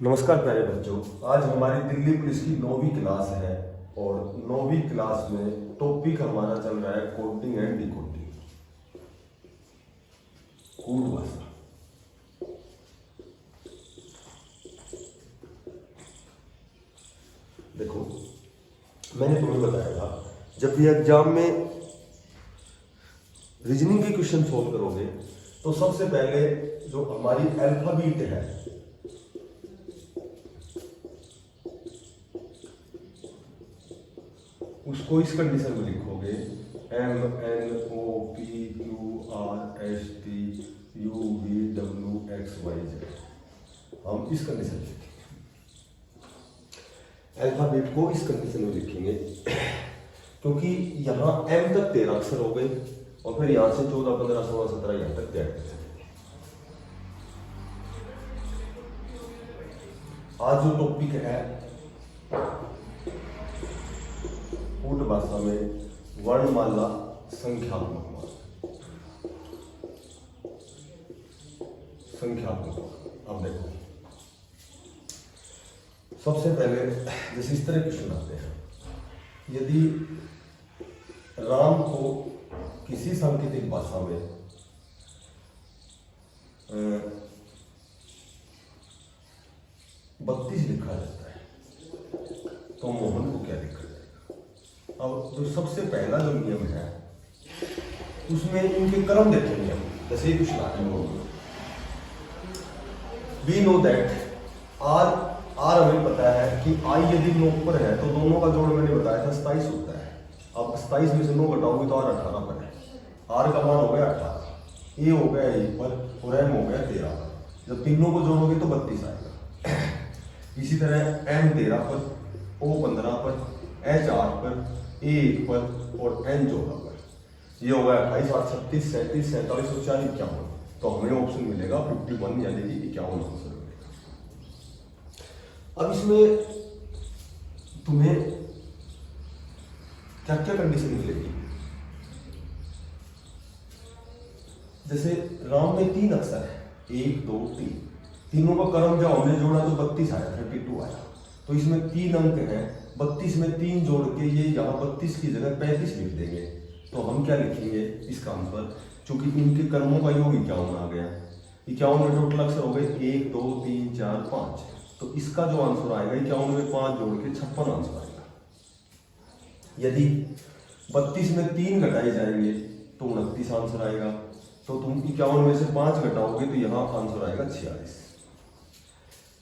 नमस्कार प्यारे बच्चों, आज हमारी दिल्ली पुलिस की 9वीं क्लास है और 9वीं क्लास में टॉपिक हमारा चल रहा है कोडिंग एंड डिकोडिंग, कूट भाषा। देखो, मैंने तुम्हें बताया था जब भी एग्जाम में रीजनिंग के क्वेश्चन सोल्व करोगे तो सबसे पहले जो हमारी अल्फाबेट है उसको इस कंडीशन में लिखोगे MNOPQRSTUVWXYZ। हम इस कंडीशन में लिखेंगे, अल्फाबेट को इस कंडीशन में लिखेंगे क्योंकि यहाँ M तक 13 अक्षर हो गए और फिर यहाँ से 14, 15, 16, 17 यहाँ तक ऐड कर सकेंगे। आज जो टॉपिक है कूट भाषा में वर्णमाला संख्यात्मक मान। अब देखो, सबसे पहले जैसे इस तरह क्वेश्चन आते हैं, यदि राम को किसी सांकेतिक भाषा में 32 लिखा जाता है तो मोहन को क्या लिखा जाएगा? अब जो सबसे पहला जो नियम है उसमें इनके क्रम देखेंगे हम। जैसे ही कुछ लाते वी नो दैट आर हमें पता है कि आई यदि 9 पर है तो दोनों का जोड़ मैंने बताया था 27 होता है। अब 27 में से 9 घटाओगे तो आर 18 पर है। आर का मान हो गया 18, ए हो गया 1 पर और एम हो गया 13 पर। जब तीनों को जोड़ोगे तो 32 आएगा। इसी तरह एम 13 पर, ओ 15 पर, एच 8 पर, ए 1 पर और एन 14 पर। ये हो गया 28, 8, 36, 37, 47, 49, 51। तो हमें ऑप्शन मिलेगा 51 यानी कि 51 आंसर मिलेगा। अब इसमें तुम्हें क्या क्या कंडीशन मिलेगी? जैसे राम में 3 अक्षर है, 1, 2, 3। तीनों का क्रम जब हमने जोड़ा तो 32 आया, 32 आया। तो इसमें 3 अंक हैं, 32 में 3 जोड़ के ये यहाँ 32 की जगह 35 लिख देंगे। तो हम क्या लिखेंगे इसका आंसर? चूंकि इनके कर्मों का योग 51 आ गया, 51 में टोटल अक्षर हो गए 1, 2, 3, 4, 5। तो इसका जो आंसर आएगा 51 में 5 जोड़ के 56 आंसर आएगा। यदि 32 में 3 घटाए जाएंगे तो 29 आंसर आएगा। तो तुम 51 में से 5 घटाओगे तो यहाँ आंसर आएगा 46।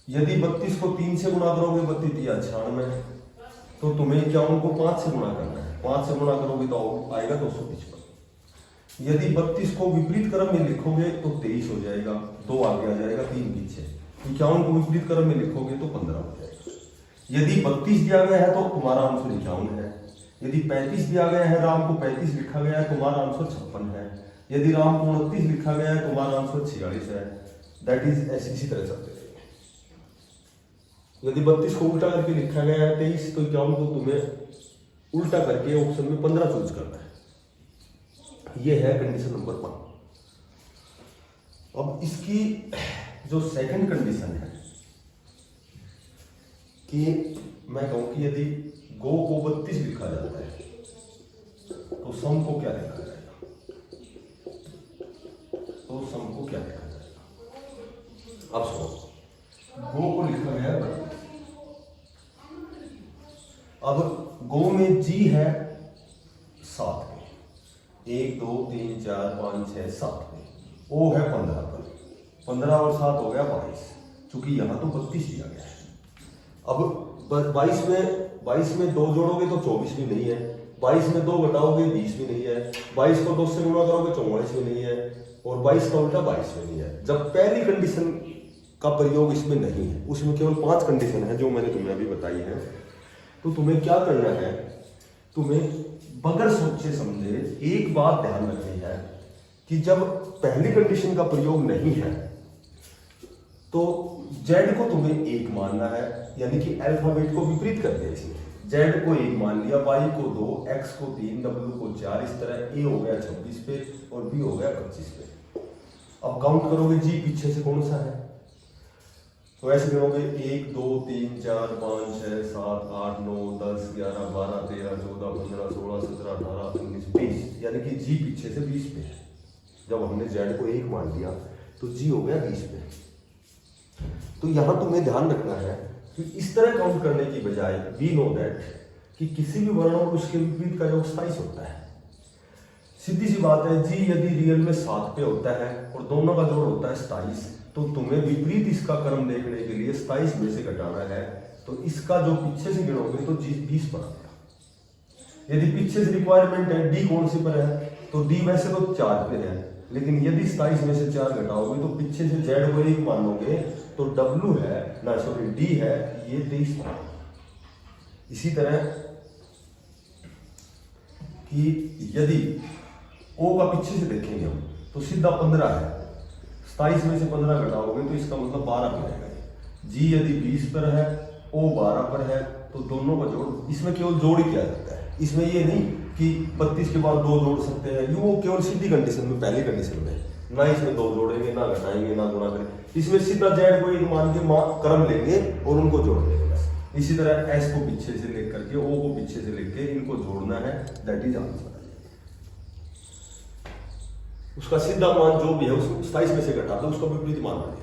यदि 32 को 3 से गुणा करोगे 32 या 96, तो तुम्हें 51 को 5 से गुणा करना है। 5 से गुणा करोगे तो आएगा 255। यदि 32 को विपरीत क्रम में लिखोगे तो 23 हो जाएगा, 2 आगे आ जाएगा, 3 पीछे। 51 को विपरीत क्रम में लिखोगे तो 15 हो जाएगा। यदि 32 दिया गया है तो तुम्हारा आंसर 51 है। यदि 35 दिया गया है, राम को 35 लिखा गया है, तुम्हारा आंसर 56 है। यदि राम को 29 लिखा गया है, तुम्हारा आंसर 46 है। दैट इज इसी तरह चलते रहेंगे। यदि 32 को उल्टा करके लिखा गया है 23, तो 51 को तुम्हें उल्टा करके ऑप्शन में 15 चूज करना है। ये है कंडीशन नंबर 1। अब इसकी जो सेकंड कंडीशन है कि मैं कहूं कि यदि गो को 32 लिखा जाता है तो सम को क्या लिखा जाएगा? तो सम को क्या लिखा जाएगा? अब सुनो, गो को लिखा गया 32। अब गो में जी है 7 में, 1, 2, 3, 4, 5, 6, 7 में। ओ है 15 पर, 15 और 7 हो गया 22। चूंकि यहां तो 32 दिया गया है। अब 22 में 2 जोड़ोगे तो 24 भी नहीं है। 22 में 2 घटाओगे 20 भी नहीं है। 22 को 2 से गुणा करोगे 44 भी नहीं है। और 22 का उल्टा 22 भी नहीं है। जब पहली कंडीशन का प्रयोग इसमें नहीं है, उसमें केवल 5 कंडीशन है जो मैंने तुम्हें अभी बताई है। तो तुम्हें क्या करना है? तुम्हें बगैर सोचे समझे एक बात ध्यान रखनी है कि जब पहली कंडीशन का प्रयोग नहीं है तो जेड को तुम्हें 1 मानना है, यानी कि अल्फाबेट को विपरीत कर दिया इसमें। जेड को 1 मान लिया, वाई को 2, एक्स को 3, डब्ल्यू को 4। इस तरह ए हो गया 26 पे और बी हो गया 25 पे। अब काउंट करोगे जी पीछे से कौन सा है? तो ऐसे गिनोगे 1 2 3 4 5 6 7 8 9 10 11 12 13 14 15 16 17 18 19 20, यानी कि जी पीछे से 20 पे है। जब हमने जेड को 1 मान दिया तो जी हो गया 20 पे। तो यहां तुम्हें ध्यान रखना है कि इस तरह काउंट करने की बजाय वी नो दैट कि किसी भी वर्ण और उसके विपरीत का योग 27 होता है। सीधी सी बात है, जी यदि रियल में 7 पे होता है और दोनों का जोड़ होता है 27, तो तुम्हें विपरीत इसका क्रम देखने के लिए 27 में से घटाना है। तो इसका जो पीछे से गिनोगे तो जी 20 पर आएगा। यदि पीछे से रिक्वायरमेंट है डी कौन सी पर है, तो डी वैसे तो 4 पे है, लेकिन यदि 27 में से 4 घटाओगे तो पीछे से जेड को 1 मानोगे तो डब्ल्यू है ना, सॉरी डी है, ये 23 पर। इसी तरह कि यदि ओ का पीछे से देखेंगे हम तो सीधा 15 है, 27 में से 15 घटाओगे तो इसका मतलब 12 पे रहेगा। जी यदि 20 पर है, ओ 12 पर है, तो दोनों का जोड़, इसमें केवल जोड़ ही किया जाता है। इसमें ये नहीं कि 32 के बाद 2 जोड़ सकते हैं, ये वो केवल सीधी कंडीशन में, पहली कंडीशन में, ना इसमें 2 जोड़ेंगे, ना घटाएंगे, ना गुणा करेंगे। इसमें सीधा जेड को 1 मान के क्रम लेंगे और उनको जोड़ देंगे बस। इसी तरह एस को पीछे से लेकर के, ओ को पीछे से लेके इनको जोड़ना है, दैट इज आंसर। उसका सीधा मान जो भी है उसको 27 में से घटा दो, उसका विपरीत मान आ जाएगा।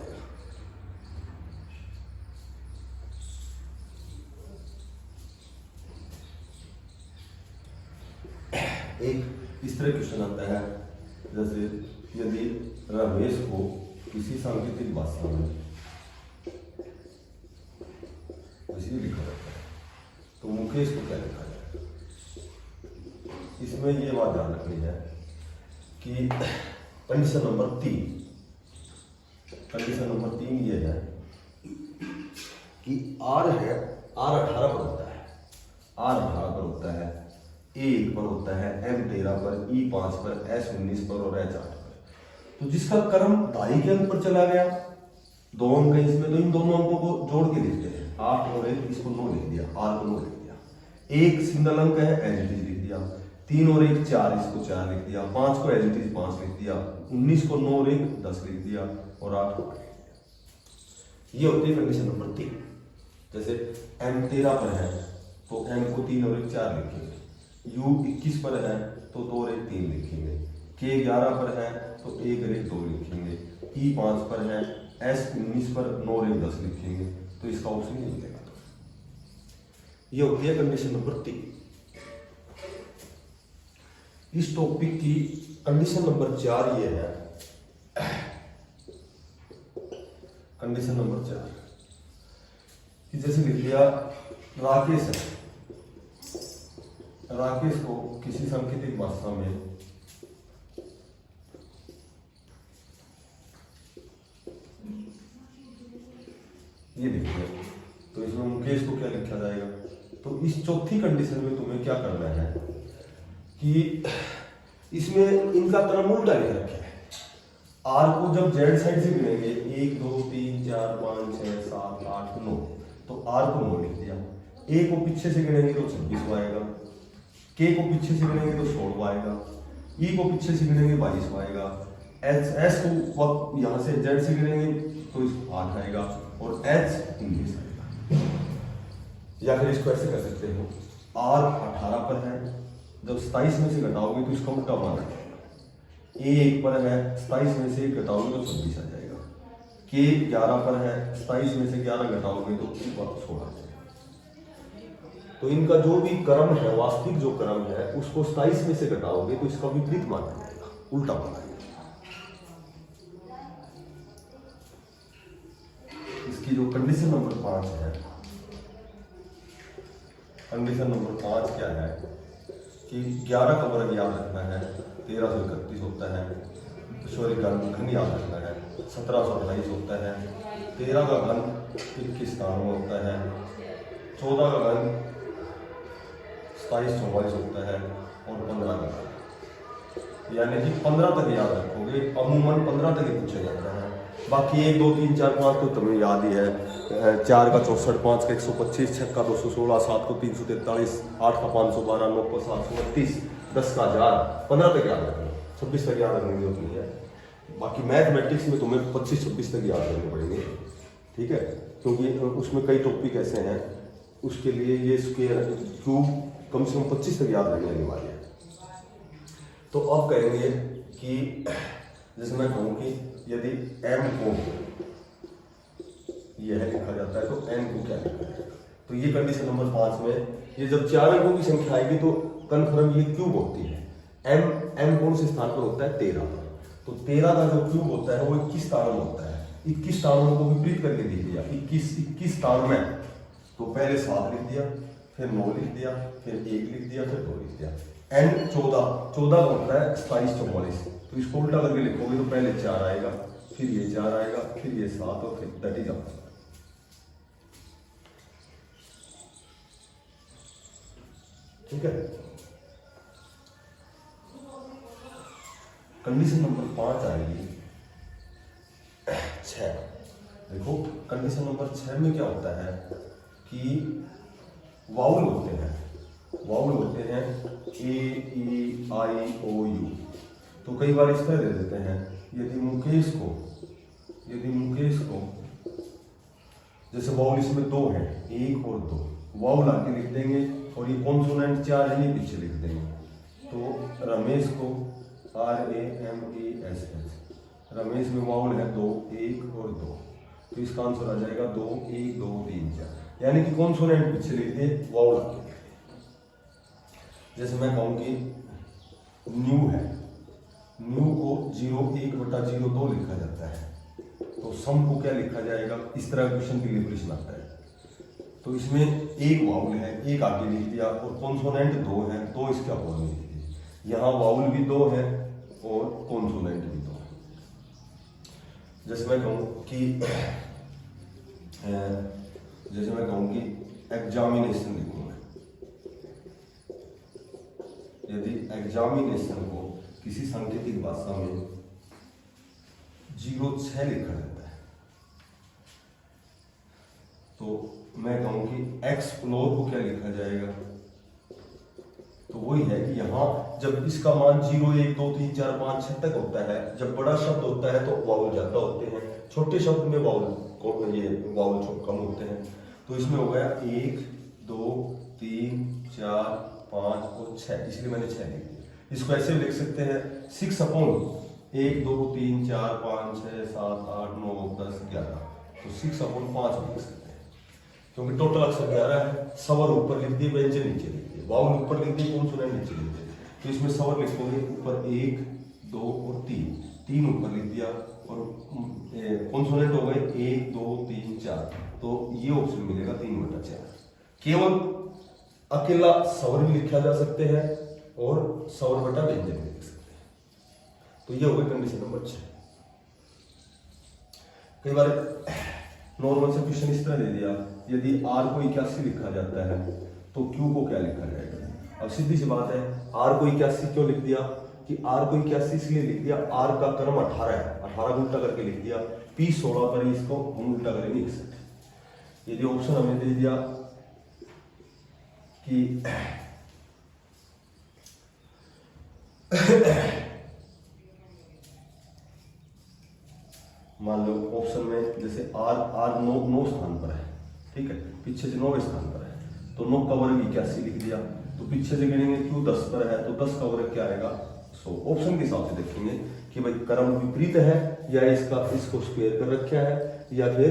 एक इस तरह क्वेश्चन आता है, जैसे यदि रमेश को किसी सांकेतिक भाषा में लिखा जाता है तो मुकेश को क्या लिखा जाए। इसमें ये बात ध्यान रखनी है कि कंडीशन नंबर 3 ये है कि आर है, आर 18 पर होता है, आर 18 पर होता है, ए 1 पर होता है, एम 13 पर, ई 5 पर, एस 19 पर और एच 8 पर। तो जिसका क्रम दाई के अंक पर चला गया, 2 अंक है इसमें, तो इन दोनों अंकों को जोड़ के लिखते हैं। 8 और 1, इसको 9 लिख दिया, आर को 9 लिख दिया। 1 सिंगल अंक है, एज इट इज लिख दिया। 3 और 1 4, इसको 4 लिख दिया। 5 को एज इट इज 5 लिख दिया। 19 को 9 और 1 10 लिख दिया और 8 को 8 लिख दिया। ये होती है कंडीशन नंबर 3। जैसे m 13 पर है तो m को 3 और 1 4 लिखेंगे, u 21 पर है तो 2 और 1 3 लिखेंगे, k 11 पर है तो 1 और 1 2 लिखेंगे, e 5 पर है, s 19 पर 9 और 1 10 लिखेंगे। तो इसका ऑप्शन नहीं मिलेगा। ये होती है कंडीशन नंबर 3। इस टॉपिक की कंडीशन नंबर 4 ये है, कंडीशन नंबर 4 कि जैसे लिख दिया राकेश है, राकेश को किसी सांकेतिक भाषा में ये देखिए, तो इसमें मुकेश को क्या लिखा जाएगा। तो इस चौथी कंडीशन में तुम्हें क्या करना है कि इसमें इनका क्रम उल्टा लिख रखा है। आर को जब जेड साइड से गिनेंगे 1 2 3 4 5 6 7 8 9, तो आर को 9 लिख दिया। ए को पीछे से गिनेंगे तो 26 आएगा, के को पीछे से गिनेंगे तो 16 आएगा, ई को पीछे से गिनेंगे 22 आएगा, एस को यहाँ से जेड से गिनेंगे तो 8 आएगा और एच 19 आएगा। या फिर इसको ऐसे कर सकते हो, आर 18 पर है, जब 27 में से घटाओगे तो इसका उल्टा मान आ जाएगा। ए 1 पर है, 27 में से घटाओगे तो 26 आ जाएगा। के 11 पर है, 27 में से 11 घटाओगे तो 16 आ जाएगा। तो इनका जो भी क्रम है, वास्तविक जो क्रम है, उसको 27 में से घटाओगे तो इसका विपरीत मान आ जाएगा, उल्टा मान आ जाएगा। इसकी जो कंडीशन नंबर 5 है, कंडीशन नंबर 5 क्या है कि 11 का वर्ग याद रखना है, 1331 होता है, सॉरी घन याद रखना है, 1728 होता है, 13 का घन 21 होता है, 14 का घन 2744 होता है और 15 का घन, यानी कि 15 तक याद रखोगे। अमूमन 15 तक ही पूछा जाता है, बाकी 1 2 3 4 5 तो तुम्हें याद ही है। 4 का 64, 5 का 125, 6 का 216, 7 को 343, 8 का 512, 9 का 732, 10 का 1000, 15 तक याद रखना, 26 तक याद रखने की जरूरत नहीं है। बाकी मैथमेटिक्स में तुम्हें 25 26 तक याद रखने पड़ेंगे, ठीक है, क्योंकि उसमें कई टॉपिक ऐसे हैं, उसके लिए ये स्क्वायर क्यूब कम से कम 25 तक याद रहने अनिवार्य है। तो अब कहेंगे कि जैसे मैं कहूँ कि यदि m को यह लिखा जाता है तो n को क्या लिखा जाएगा। तो ये कंडीशन नंबर 5 में, ये जब 4 अंकों की संख्या आएगी तो कन्फर्म ये क्यूब होती है। m कौन से स्थान पर होता है, 13 पर। तो 13 का जो क्यूब होता है वो 21 स्थान में होता है। 21 स्थानों को विपरीत करके देख लिया, 21 स्थान में, तो पहले 7 लिख दिया, फिर 9 लिख दिया, फिर 1 लिख दिया, फिर 2 लिख दिया। n 14 का होता है 27 44, तो इसको उल्टा करके लिखोगे तो पहले 4 आएगा, फिर ये 4 आएगा, फिर ये 7 और फिर दैट इज आंसर। ठीक है, कंडीशन नंबर 5 आएगी 6। देखो कंडीशन नंबर 6 में क्या होता है कि वाउल होते हैं A E I O U। तो कई बार इस तरह दे देते हैं, यदि मुकेश को जैसे वाउल इसमें 2 है, 1 और 2, वाउल आगे लिख देंगे और ये कॉन्सोनेंट 4 है, ये पीछे लिख देंगे। तो रमेश को RAMESH, रमेश में वाउल है 2, 1 और 2, तो इसका आंसर आ जाएगा 2 1 2 3 4, यानी कि कॉन्सोनेंट पीछे लिख दिए, वाउल आगे। जैसे मैं कहूँ कि न्यू है, न्यू को 0 1/02 लिखा जाता है, तो सम को क्या लिखा जाएगा, इस तरह क्वेश्चन के लिए प्रश्न आता है। तो इसमें एक वाउल है, एक आगे लिख दिया और कॉन्सोनेंट 2 है, तो इसके अपोज में लिख दिया। यहाँ वाउल भी 2 है और कॉन्सोनेंट भी 2 है। जैसे मैं कहूँ कि एग्जामिनेशन लिखूंगा, यदि एग्जामिनेशन को किसी सांकेतिक भाषा में 06 लिखा जाता है, तो मैं कहूँ कि एक्सप्लोर को क्या लिखा जाएगा। तो वही है कि यहाँ जब इसका मान 0 1 2 3 4 5 6 तक होता है, जब बड़ा शब्द होता है तो वाउल ज्यादा होते हैं, छोटे शब्द में वाउल कम होते हैं। तो इसमें हो गया 1 2 3 4 5 और 6, इसलिए मैंने 6 लिख दिया। इसको ऐसे लिख सकते हैं 6/1 2 3 4 5 6 7 8 9 10 11, तो 6/5 लिख सकते हैं, क्योंकि टोटल अक्षर 11 है। सवर ऊपर लिख दिए, व्यंजन नीचे लिख दिए, वाउल ऊपर लिख दिए, कॉन्सोनेंट नीचे लिख दिए। तो इसमें सवर लिखोगे ऊपर 1 2 और 3 ऊपर लिख दिया, और कॉन्सोनेंट हो गए 1 2 3 4, तो ये ऑप्शन मिलेगा 3/4। केवल अकेला सवर भी लिखा जा सकते हैं और सवर बटा व्यंजन भी लिख सकते हैं। तो ये हो गई कंडीशन नंबर 6। कई बार नॉर्मल से क्वेश्चन इस तरह दे दिया, यदि r को 81 लिखा जाता है तो q को क्या लिखा जाएगा। अब सीधी सी बात है, r को 81 क्यों लिख दिया कि r को 81 इसलिए लिख दिया, r का क्रम 18 है, 18 को उल्टा करके लिख दिया, p 16 पर इसको हम उल्टा करके लिख सकते। यदि ऑप्शन हमें दे दिया कि मान लो ऑप्शन में जैसे r 9 स्थान पर है, ठीक है, पीछे से 9 स्थान पर है, तो 9 का वर्ग 81 लिख दिया। तो पीछे से गिनेंगे q 10 पर है, तो 10 का वर्ग क्या आएगा 100। ऑप्शन के हिसाब से देखेंगे कि भाई क्रम विपरीत है या इसको स्क्वायर कर रखा है, या फिर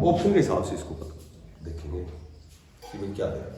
ऑप्शन के हिसाब से इसको देखेंगे कि भाई क्या है।